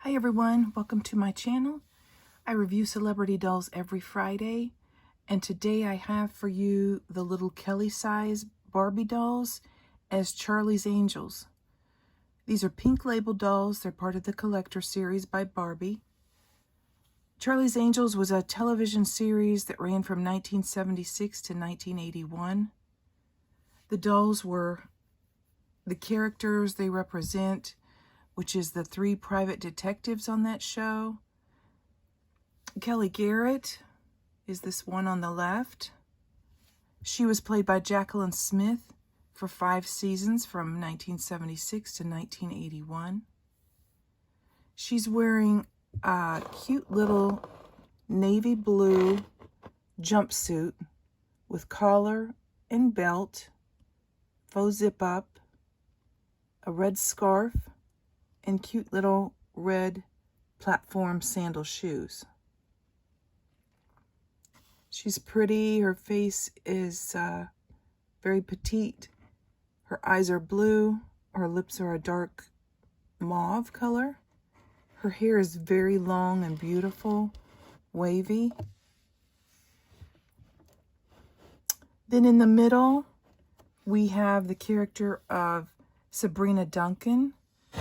Hi everyone, welcome to my channel. I review celebrity dolls every Friday, and today I have for you the little Kelly size Barbie dolls as Charlie's Angels. These are pink label dolls. They're part of the collector series by Barbie. Charlie's Angels was a television series that ran from 1976 to 1981. The dolls were the characters they represent, which is the three private detectives on that show. Kelly Garrett is this one on the left. She was played by Jaclyn Smith for 5 seasons from 1976 to 1981. She's wearing a cute little navy blue jumpsuit with collar and belt, faux zip up, a red scarf, and cute little red platform sandal shoes. She's pretty. Her face is very petite. Her eyes are blue. Her lips are a dark mauve color. Her hair is very long and beautiful, wavy. Then in the middle, we have the character of SABRINA DUNCAN,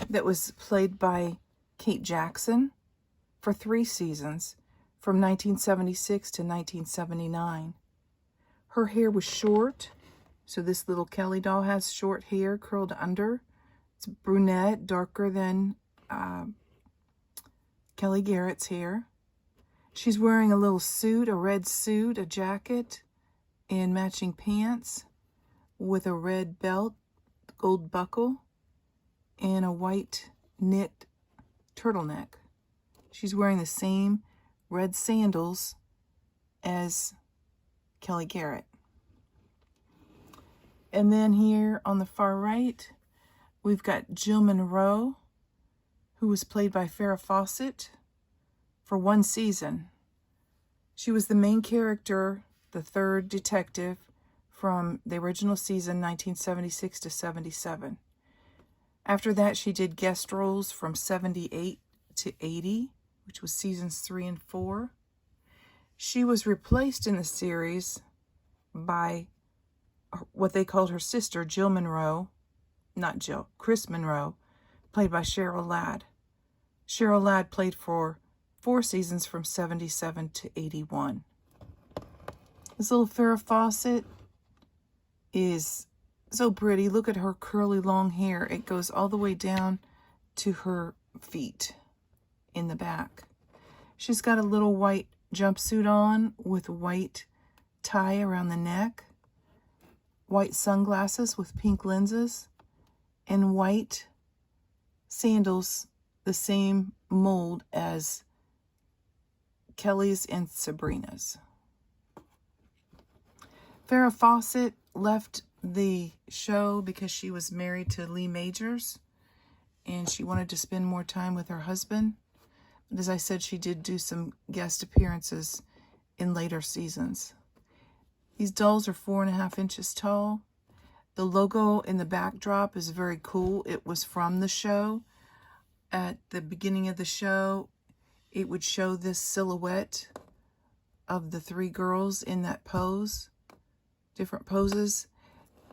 that was played by Kate Jackson for 3 seasons from 1976 to 1979. Her hair was short, so this little Kelly doll has short hair curled under. It's brunette, darker than Kelly Garrett's hair. She's wearing a little suit, a red suit, a jacket, and matching pants with a red belt, gold buckle, and a white knit turtleneck. She's wearing the same red sandals as Kelly Garrett. And then here on the far right, we've got Jill Munroe, who was played by Farrah Fawcett for 1 season. She was the main character, the third detective from the original season, 1976 to 77. After that, she did guest roles from 78 to 80, which was seasons 3 and 4. She was replaced in the series by what they called her sister, Jill Munroe, not Jill, Kris Munroe, played by Cheryl Ladd. Cheryl Ladd played for 4 seasons from 77 to 81. This little Farrah Fawcett is so pretty. Look at her curly long hair. It goes all the way down to her feet in the back. She's got a little white jumpsuit on with white tie around the neck, white sunglasses with pink lenses, and white sandals, the same mold as Kelly's and Sabrina's. Farrah Fawcett left the show because she was married to Lee Majors and she wanted to spend more time with her husband. But as I said, she did do some guest appearances in later seasons. These dolls are 4.5 inches tall. The logo in the backdrop is very cool. It was from the show. At the beginning of the show, it would show this silhouette of the 3 girls in that pose, different poses,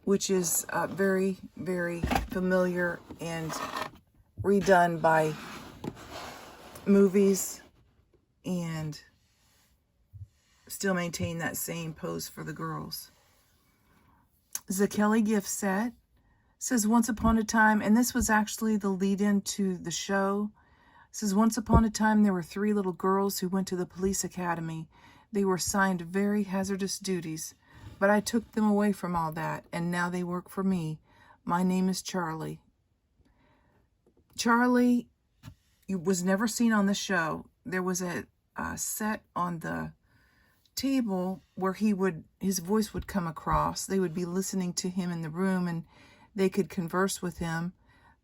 which is very, very familiar and redone by movies, and still maintain that same pose for the girls. The Kelly gift set says once upon a time, and this was actually the lead-in to the show. It says once upon a time there were 3 little girls who went to the police academy. They were assigned very hazardous duties, but I took them away from all that, and now they work for me. My name is Charlie. Charlie was never seen on the show. There was a set on the table where his voice would come across. They would be listening to him in the room, and they could converse with him,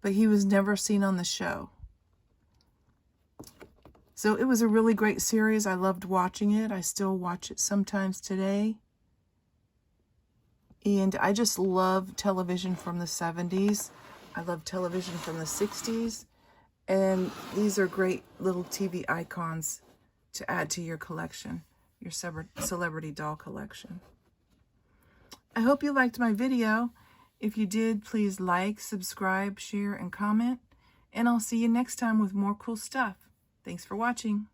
but he was never seen on the show. So it was a really great series. I loved watching it. I still watch it sometimes today. And I just love television from the 70s. I love television from the 60s. And these are great little TV icons to add to your collection, your celebrity doll collection. I hope you liked my video. If you did, please like, subscribe, share, and comment. And I'll see you next time with more cool stuff. Thanks for watching.